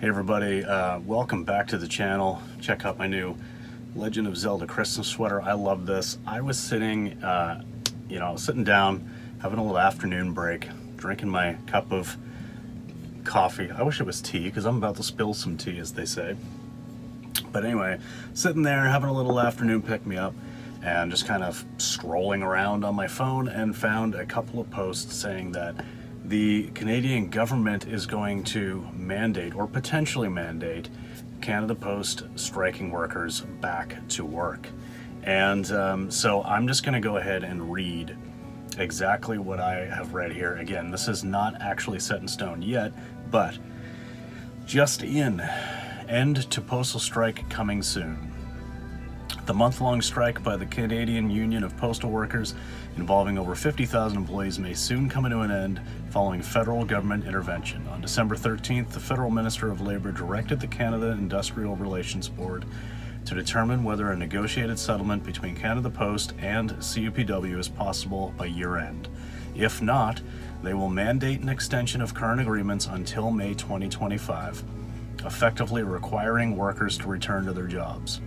Hey everybody, welcome back to the channel. Check out my new Legend of Zelda Christmas sweater. I love this. I was sitting, sitting down, having a little afternoon break, drinking my cup of coffee. I wish it was tea, because I'm about to spill some tea, as they say. But anyway, sitting there, having a little afternoon pick-me-up, and just kind of scrolling around on my phone, and found a couple of posts saying that the Canadian government is going to mandate, or potentially mandate, Canada Post striking workers back to work. And so I'm just going to go ahead and read exactly what I have read here. Again, this is not actually set in stone yet, but just in, end to postal strike coming soon. The month-long strike by the Canadian Union of Postal Workers, involving over 50,000 employees, may soon come to an end following federal government intervention. On December 13th, the Federal Minister of Labour directed the Canada Industrial Relations Board to determine whether a negotiated settlement between Canada Post and CUPW is possible by year-end. If not, they will mandate an extension of current agreements until May 2025, effectively requiring workers to return to their jobs.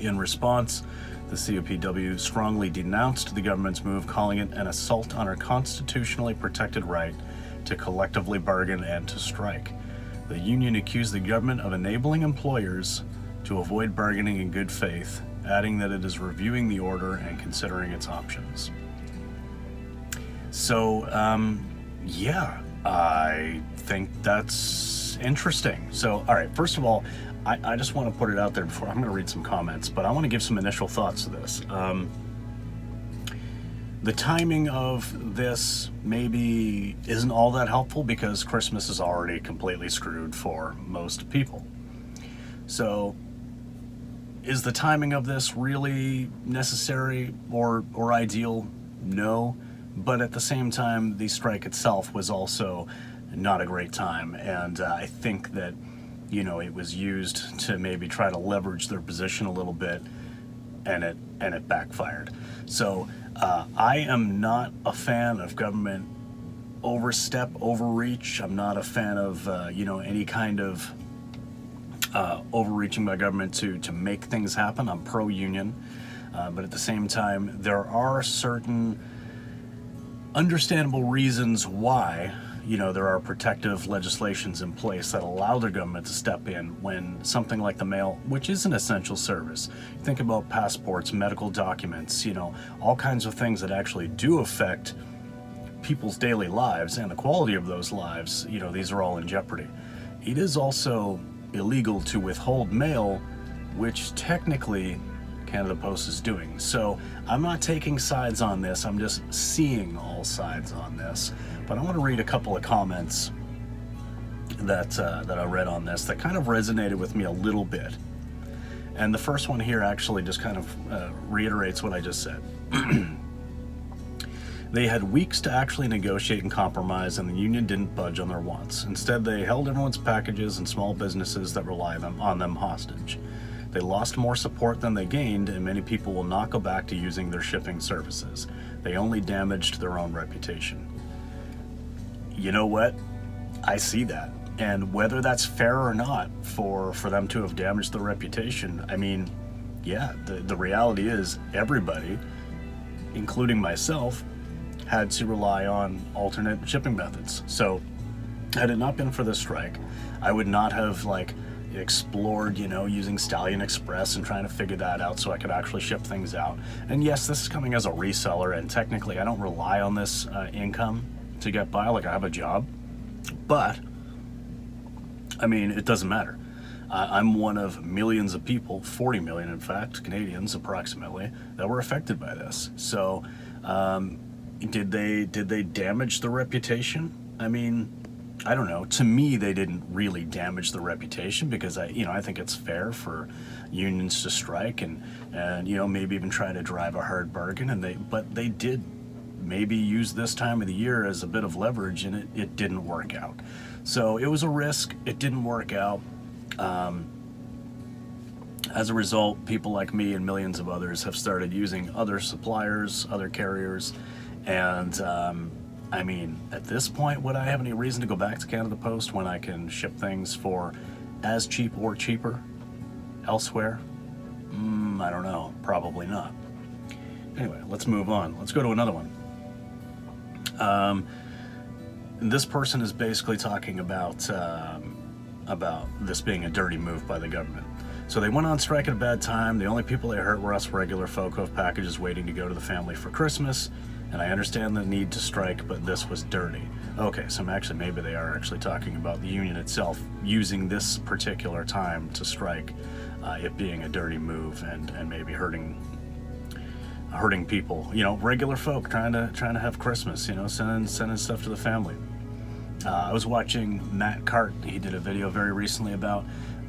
In response, the CUPW strongly denounced the government's move, calling it an assault on our constitutionally protected right to collectively bargain and to strike. The union accused the government of enabling employers to avoid bargaining in good faith, adding that it is reviewing the order and considering its options. So, yeah, I think that's interesting. So, all right, first of all, I just want to put it out there before I'm going to read some comments, but I want to give some initial thoughts to this. The timing of this maybe isn't all that helpful because Christmas is already completely screwed for most people. So, is the timing of this really necessary or ideal? No. But at the same time, the strike itself was also not a great time, and I think that it was used to maybe try to leverage their position a little bit, and it backfired. So I am not a fan of government overreach. I'm not a fan of any kind of overreaching by government to make things happen. I'm pro-union, but at the same time, there are certain understandable reasons why there are protective legislations in place that allow the government to step in when something like the mail, which is an essential service. Think about passports, medical documents, all kinds of things that actually do affect people's daily lives and the quality of those lives. These are all in jeopardy. It is also illegal to withhold mail, which technically Canada Post is doing. So I'm not taking sides on this, I'm just seeing all sides on this. But I want to read a couple of comments that I read on this that kind of resonated with me a little bit. And the first one here actually just kind of reiterates what I just said. They had weeks to actually negotiate and compromise, and the union didn't budge on their wants. Instead, they held everyone's packages and small businesses that rely on them hostage. They lost more support than they gained, and many people will not go back to using their shipping services. They only damaged their own reputation. You know what? I see that. And whether that's fair or not for them to have damaged their reputation, I mean, yeah, the reality is everybody, including myself, had to rely on alternate shipping methods. So had it not been for this strike, I would not have explored, using Stallion Express and trying to figure that out so I could actually ship things out. And yes, this is coming as a reseller, and technically I don't rely on this income to get by, I have a job, but I mean, it doesn't matter. I'm one of millions of people, 40 million in fact, Canadians approximately, that were affected by this. So did they damage the reputation? I mean, I don't know. To me, they didn't really damage the reputation, because I think it's fair for unions to strike and maybe even try to drive a hard bargain, but they did maybe use this time of the year as a bit of leverage, and it didn't work out. So it was a risk. It didn't work out. As a result, people like me and millions of others have started using other suppliers, other carriers, and I mean, at this point, would I have any reason to go back to Canada Post when I can ship things for as cheap or cheaper elsewhere? I don't know. Probably not. Anyway, let's move on. Let's go to another one. This person is basically talking about this being a dirty move by the government. So they went on strike at a bad time. The only people they hurt were us regular folk who have packages waiting to go to the family for Christmas. And I understand the need to strike, but this was dirty. Okay, so actually maybe they are actually talking about the union itself using this particular time to strike, it being a dirty move and maybe hurting people, regular folk trying to have Christmas, sending stuff to the family. I was watching Matt Cart. He did a video very recently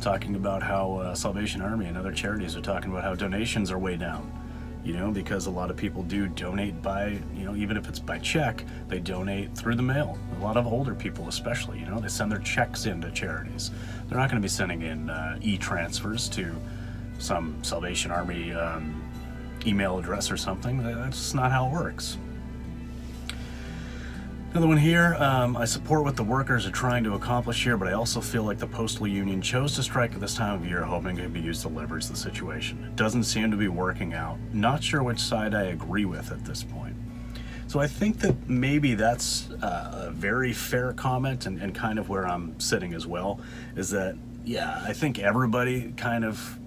talking about how Salvation Army and other charities are talking about how donations are way down, because a lot of people do donate by, even if it's by check, they donate through the mail. A lot of older people especially, they send their checks into charities. They're not going to be sending in e-transfers to some Salvation Army email address or something. That's just not how it works. Another one here, I support what the workers are trying to accomplish here, but I also feel like the postal union chose to strike at this time of year hoping it could be used to leverage the situation. It doesn't seem to be working out. Not sure which side I agree with at this point. So I think that maybe that's a very fair comment and kind of where I'm sitting as well, is that, yeah, I think everybody kind of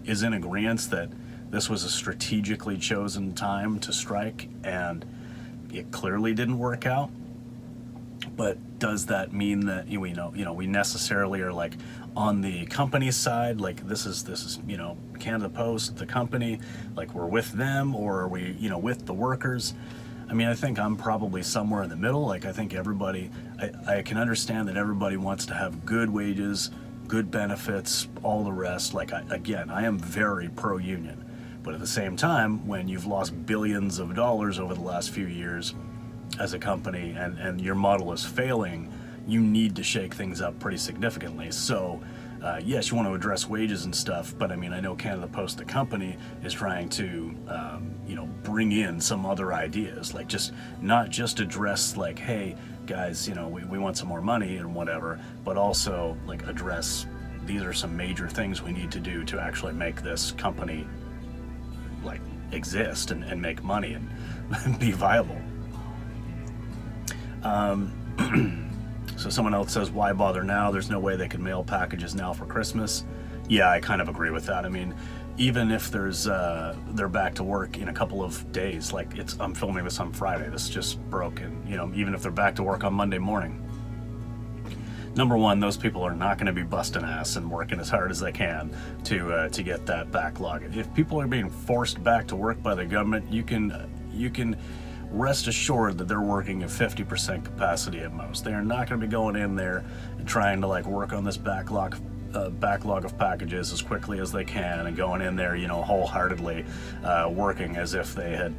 is in agreement that this was a strategically chosen time to strike, and it clearly didn't work out. But does that mean that we necessarily are like on the company side, like this is Canada Post, the company, like we're with them, or are we with the workers? I mean, I think I'm probably somewhere in the middle. Like I think everybody, I can understand that everybody wants to have good wages, good benefits, all the rest. Like I am very pro-union. But at the same time, when you've lost billions of dollars over the last few years as a company and your model is failing, you need to shake things up pretty significantly. So yes, you want to address wages and stuff, but I mean, I know Canada Post, the company, is trying to bring in some other ideas, like not just address like, hey guys, we want some more money and whatever, but also like address, these are some major things we need to do to actually make this company like exist and make money and be viable. So someone else says, why bother now? There's no way they could mail packages now for Christmas. Yeah, I kind of agree with that. I mean, even if they're back to work in a couple of days, like I'm filming this on Friday, this just broke, and even if they're back to work on Monday morning, number one, those people are not going to be busting ass and working as hard as they can to get that backlog. If people are being forced back to work by the government, you can rest assured that they're working at 50% capacity at most. They are not going to be going in there and trying to like work on this backlog of packages as quickly as they can and going in there, wholeheartedly working as if they had,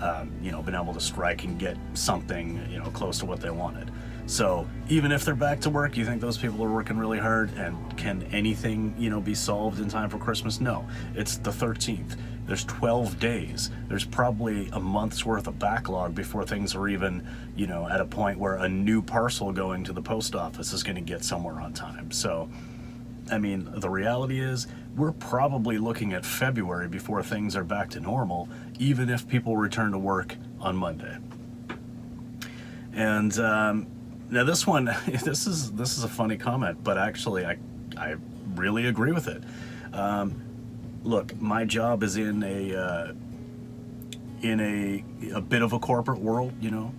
been able to strike and get something, close to what they wanted. So even if they're back to work, you think those people are working really hard, and can anything, be solved in time for Christmas? No, it's the 13th. There's 12 days. There's probably a month's worth of backlog before things are even, at a point where a new parcel going to the post office is going to get somewhere on time. So, I mean, the reality is we're probably looking at February before things are back to normal, even if people return to work on Monday. And now this one, this is a funny comment, but actually I really agree with it. Look, my job is in a bit of a corporate world,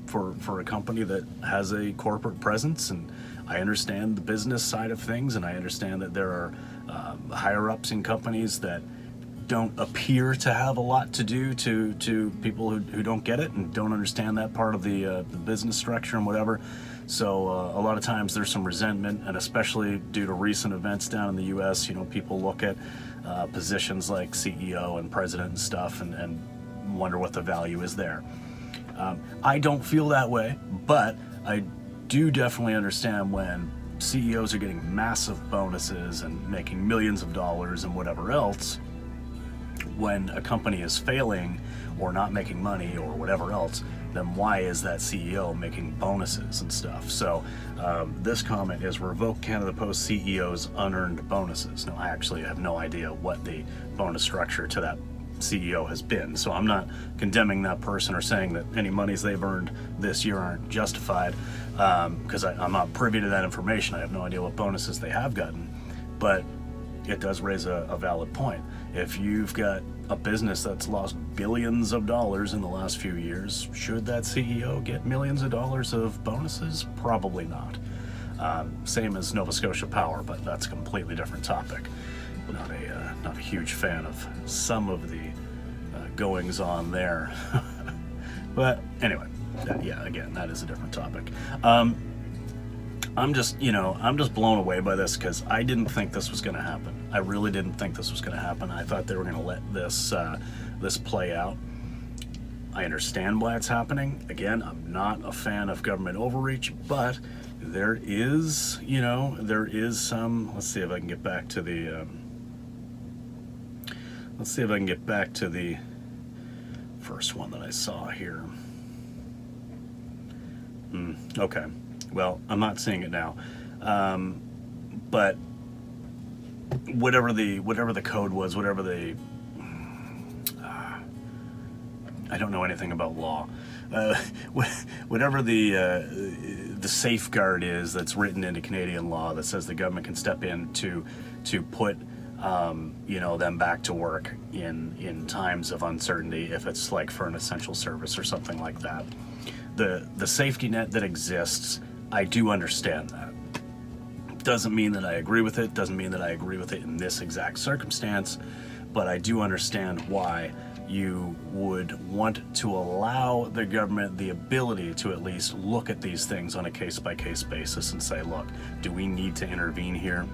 for a company that has a corporate presence, and I understand the business side of things, and I understand that there are higher ups in companies that don't appear to have a lot to do to people who don't get it and don't understand that part of the business structure and whatever. So a lot of times there's some resentment, and especially due to recent events down in the US, people look at positions like CEO and president and stuff and wonder what the value is there. I don't feel that way, but I do definitely understand when CEOs are getting massive bonuses and making millions of dollars and whatever else, when a company is failing or not making money or whatever else, then why is that CEO making bonuses and stuff? So this comment is revoke Canada Post CEO's unearned bonuses. Now, I actually have no idea what the bonus structure to that CEO has been, so I'm not condemning that person or saying that any monies they've earned this year aren't justified, because I'm not privy to that information. I have no idea what bonuses they have gotten, but it does raise a valid point. If you've got a business that's lost billions of dollars in the last few years, should that CEO get millions of dollars of bonuses? Probably not. Same as Nova Scotia Power, but that's a completely different topic. Not a huge fan of some of the goings on there. But anyway, yeah, again, that is a different topic. I'm just blown away by this, because I didn't think this was going to happen. I really didn't think this was going to happen. I thought they were going to let this play out. I understand why it's happening. Again, I'm not a fan of government overreach, but there is some. Let's see if I can get back to the. Let's see if I can get back to the first one that I saw here. Okay. Well, I'm not seeing it now, but whatever the code was, I don't know anything about law. Whatever the safeguard is that's written into Canadian law that says the government can step in to put them back to work in times of uncertainty, if it's like for an essential service or something like that. The safety net that exists, I do understand that. Doesn't mean that I agree with it, doesn't mean that I agree with it in this exact circumstance, but I do understand why you would want to allow the government the ability to at least look at these things on a case-by-case basis and say, look, do we need to intervene here?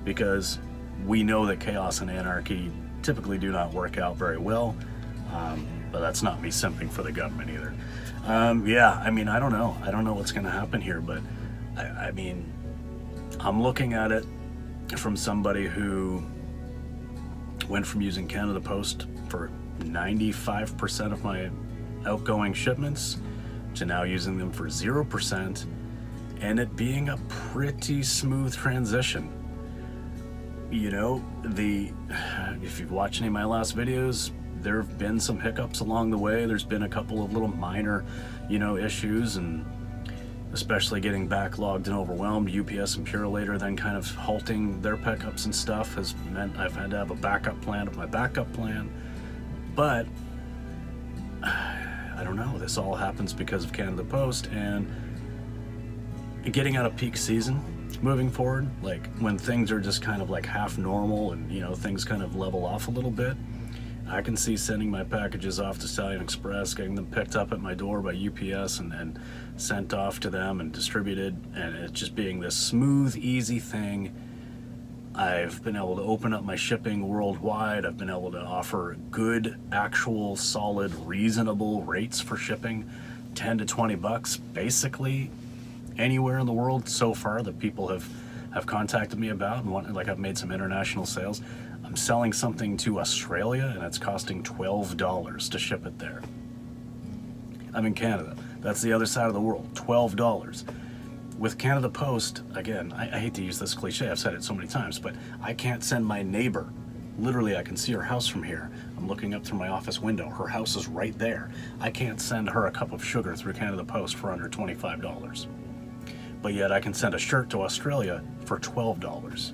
Because we know that chaos and anarchy typically do not work out very well, but that's not me simping for the government either. Yeah, I mean, I don't know what's going to happen here, but I mean, I'm looking at it from somebody who went from using Canada Post for 95% of my outgoing shipments to now using them for 0%, and it being a pretty smooth transition. If you've watched any of my last videos, there have been some hiccups along the way. There's been a couple of little minor, issues, and especially getting backlogged and overwhelmed. UPS and Purolator then kind of halting their pickups and stuff has meant I've had to have a backup plan of my backup plan. But I don't know, this all happens because of Canada Post, and getting out of peak season moving forward, like when things are just kind of like half normal and things kind of level off a little bit, I can see sending my packages off to Stallion Express, getting them picked up at my door by UPS and sent off to them and distributed, and it just being this smooth, easy thing. I've been able to open up my shipping worldwide. I've been able to offer good, actual, solid, reasonable rates for shipping, 10 to 20 bucks, basically anywhere in the world so far that people have contacted me about, and I've made some international sales. I'm selling something to Australia and it's costing $12 to ship it there. I'm in Canada. That's the other side of the world. $12. With Canada Post, again, I hate to use this cliche, I've said it so many times, but I can't send my neighbor. Literally, I can see her house from here. I'm looking up through my office window. Her house is right there. I can't send her a cup of sugar through Canada Post for under $25. But yet I can send a shirt to Australia for $12.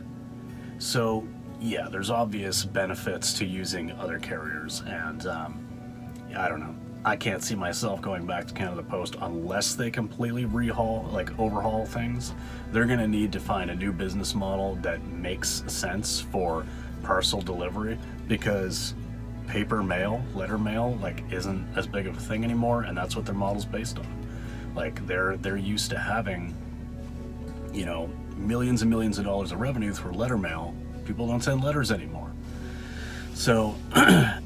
So yeah, there's obvious benefits to using other carriers, and I don't know. I can't see myself going back to Canada Post unless they completely overhaul things. They're going to need to find a new business model that makes sense for parcel delivery, because paper mail, letter mail, isn't as big of a thing anymore, and that's what their model's based on. They're used to having, millions and millions of dollars of revenue through letter mail. People don't send letters anymore. So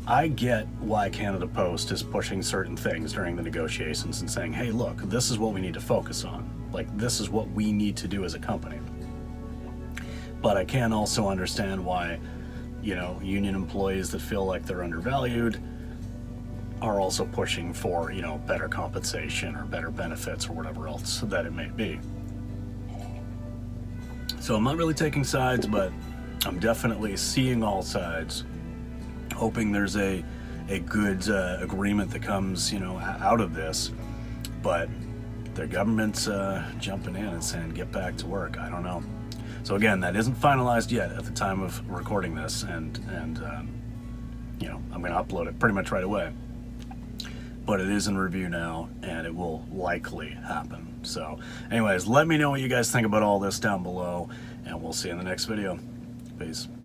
I get why Canada Post is pushing certain things during the negotiations and saying, hey, look, this is what we need to focus on. This is what we need to do as a company. But I can also understand why, union employees that feel like they're undervalued are also pushing for, you know, better compensation or better benefits or whatever else that it may be. So I'm not really taking sides, but I'm definitely seeing all sides, hoping there's a good agreement that comes, you know, out of this. But their government's jumping in and saying, get back to work. I don't know. So again, that isn't finalized yet at the time of recording this, and you know, I'm going to upload it pretty much right away. But it is in review now, and it will likely happen. So anyways, let me know what you guys think about all this down below, and we'll see you in the next video. Peace.